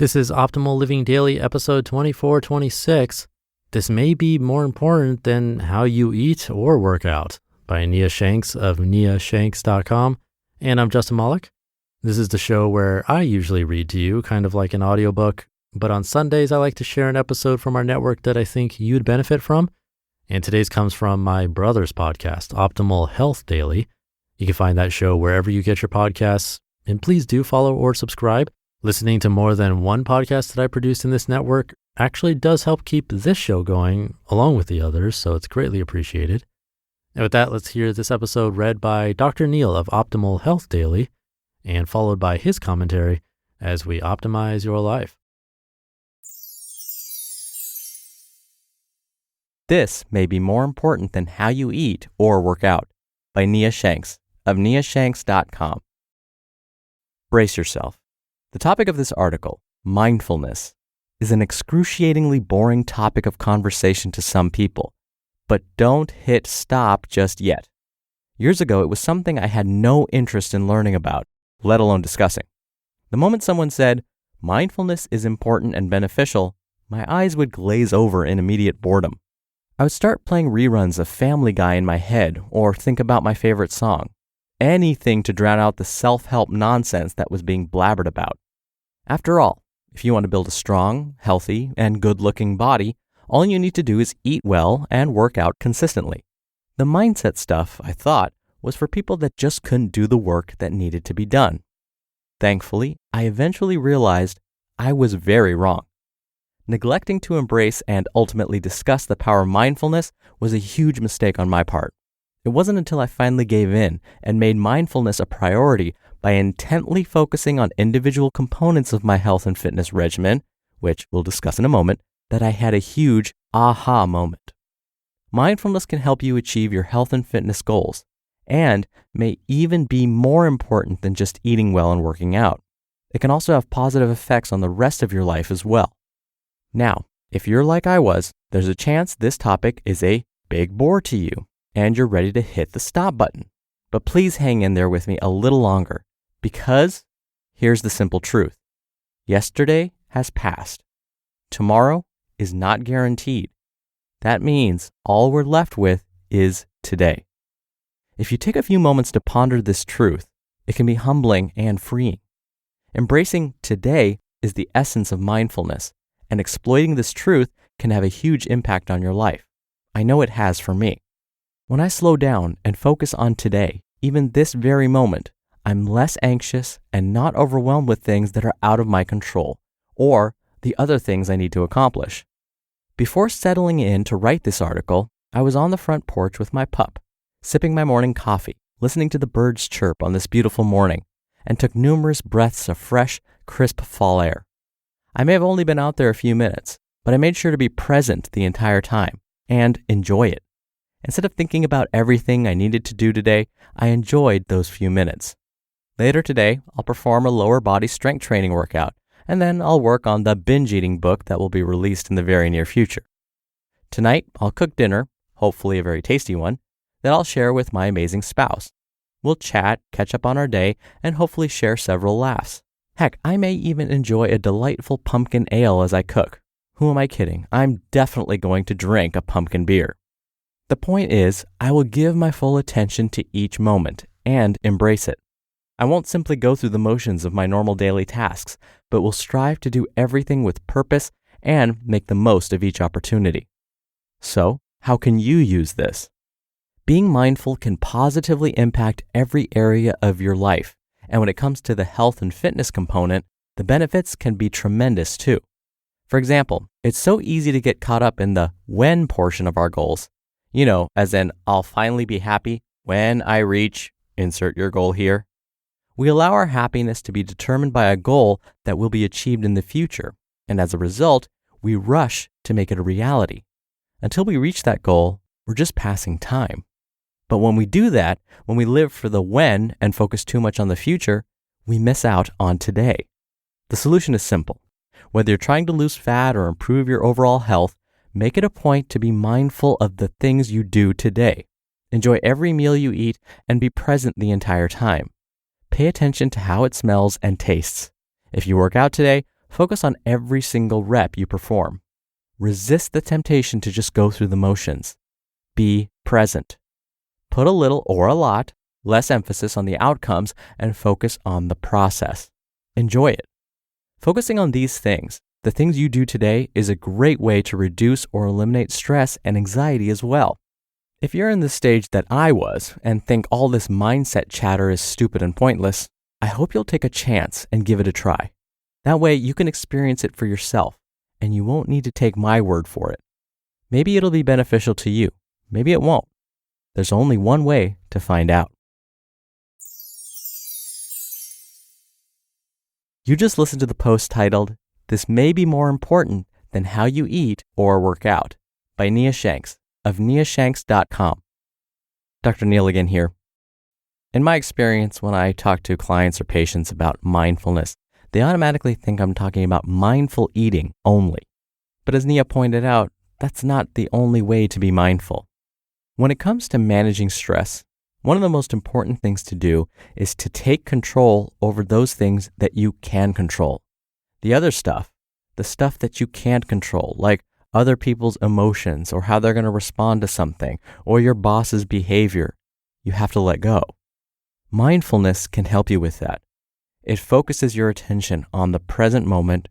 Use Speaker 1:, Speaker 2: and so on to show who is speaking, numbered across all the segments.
Speaker 1: This is Optimal Living Daily, episode 2426. This may be more important than how you eat or work out, by Nia Shanks of niashanks.com. And I'm Justin Malik. This is the show where I usually read to you, kind of like an audiobook, but on Sundays I like to share an episode from our network that I think you'd benefit from. And today's comes from my brother's podcast, Optimal Health Daily. You can find that show wherever you get your podcasts, and please do follow or subscribe. Listening to more than one podcast that I produce in this network actually does help keep this show going along with the others, so it's greatly appreciated. And with that, let's hear this episode read by Dr. Neil of Optimal Health Daily and followed by his commentary as we optimize your life.
Speaker 2: This may be more important than how you eat or work out, by Nia Shanks of niashanks.com. Brace yourself. The topic of this article, mindfulness, is an excruciatingly boring topic of conversation to some people, but don't hit stop just yet. Years ago, it was something I had no interest in learning about, let alone discussing. The moment someone said, mindfulness is important and beneficial, my eyes would glaze over in immediate boredom. I would start playing reruns of Family Guy in my head or think about my favorite song. Anything to drown out the self-help nonsense that was being blabbered about. After all, if you want to build a strong, healthy, and good-looking body, all you need to do is eat well and work out consistently. The mindset stuff, I thought, was for people that just couldn't do the work that needed to be done. Thankfully, I eventually realized I was very wrong. Neglecting to embrace and ultimately discuss the power of mindfulness was a huge mistake on my part. It wasn't until I finally gave in and made mindfulness a priority by intently focusing on individual components of my health and fitness regimen, which we'll discuss in a moment, that I had a huge aha moment. Mindfulness can help you achieve your health and fitness goals, and may even be more important than just eating well and working out. It can also have positive effects on the rest of your life as well. Now, if you're like I was, there's a chance this topic is a big bore to you, and you're ready to hit the stop button. But please hang in there with me a little longer, because here's the simple truth. Yesterday has passed. Tomorrow is not guaranteed. That means all we're left with is today. If you take a few moments to ponder this truth, it can be humbling and freeing. Embracing today is the essence of mindfulness, and exploiting this truth can have a huge impact on your life. I know it has for me. When I slow down and focus on today, even this very moment, I'm less anxious and not overwhelmed with things that are out of my control, or the other things I need to accomplish. Before settling in to write this article, I was on the front porch with my pup, sipping my morning coffee, listening to the birds chirp on this beautiful morning, and took numerous breaths of fresh, crisp fall air. I may have only been out there a few minutes, but I made sure to be present the entire time and enjoy it. Instead of thinking about everything I needed to do today, I enjoyed those few minutes. Later today, I'll perform a lower body strength training workout, and then I'll work on the binge eating book that will be released in the very near future. Tonight, I'll cook dinner, hopefully a very tasty one, that I'll share with my amazing spouse. We'll chat, catch up on our day, and hopefully share several laughs. Heck, I may even enjoy a delightful pumpkin ale as I cook. Who am I kidding? I'm definitely going to drink a pumpkin beer. The point is, I will give my full attention to each moment and embrace it. I won't simply go through the motions of my normal daily tasks, but will strive to do everything with purpose and make the most of each opportunity. So, how can you use this? Being mindful can positively impact every area of your life, and when it comes to the health and fitness component, the benefits can be tremendous too. For example, it's so easy to get caught up in the when portion of our goals. You know, as in, I'll finally be happy when I reach, insert your goal here. We allow our happiness to be determined by a goal that will be achieved in the future, and as a result, we rush to make it a reality. Until we reach that goal, we're just passing time. But when we do that, when we live for the when and focus too much on the future, we miss out on today. The solution is simple. Whether you're trying to lose fat or improve your overall health, make it a point to be mindful of the things you do today. Enjoy every meal you eat and be present the entire time. Pay attention to how it smells and tastes. If you work out today, Focus on every single rep you perform. Resist the temptation to just go through the motions. Be present. Put a little or a lot less emphasis on the outcomes and focus on the process. Enjoy it. Focusing on these things, the things you do today, is a great way to reduce or eliminate stress and anxiety as well. If you're in the stage that I was and think all this mindset chatter is stupid and pointless, I hope you'll take a chance and give it a try. That way you can experience it for yourself and you won't need to take my word for it. Maybe it'll be beneficial to you. Maybe it won't. There's only one way to find out. You just listened to the post titled, "This May Be More Important Than How You Eat or Work Out" by Nia Shanks of niashanks.com. Dr. Neil again here. In my experience, when I talk to clients or patients about mindfulness, they automatically think I'm talking about mindful eating only. But as Nia pointed out, that's not the only way to be mindful. When it comes to managing stress, one of the most important things to do is to take control over those things that you can control. The other stuff, the stuff that you can't control, like other people's emotions or how they're going to respond to something or your boss's behavior, you have to let go. Mindfulness can help you with that. It focuses your attention on the present moment,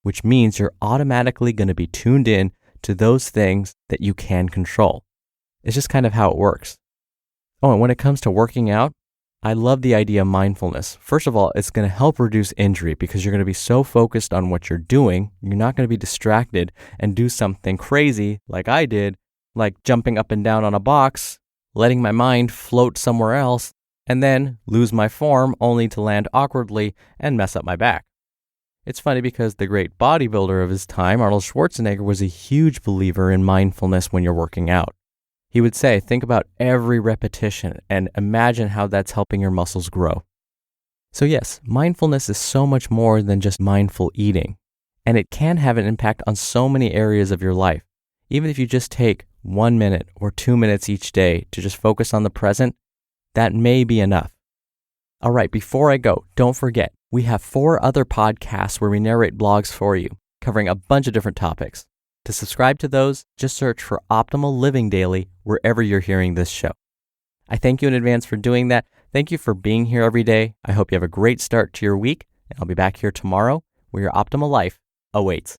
Speaker 2: which means you're automatically going to be tuned in to those things that you can control. It's just kind of how it works. Oh, and when it comes to working out, I love the idea of mindfulness. First of all, it's going to help reduce injury because you're going to be so focused on what you're doing, you're not going to be distracted and do something crazy like I did, like jumping up and down on a box, letting my mind float somewhere else, and then lose my form only to land awkwardly and mess up my back. It's funny because the great bodybuilder of his time, Arnold Schwarzenegger, was a huge believer in mindfulness when you're working out. He would say, think about every repetition and imagine how that's helping your muscles grow. So yes, mindfulness is so much more than just mindful eating, and it can have an impact on so many areas of your life. Even if you just take 1 minute or 2 minutes each day to just focus on the present, that may be enough. All right, before I go, don't forget, we have 4 other podcasts where we narrate blogs for you, covering a bunch of different topics. To subscribe to those, just search for Optimal Living Daily wherever you're hearing this show. I thank you in advance for doing that. Thank you for being here every day. I hope you have a great start to your week, and I'll be back here tomorrow where your optimal life awaits.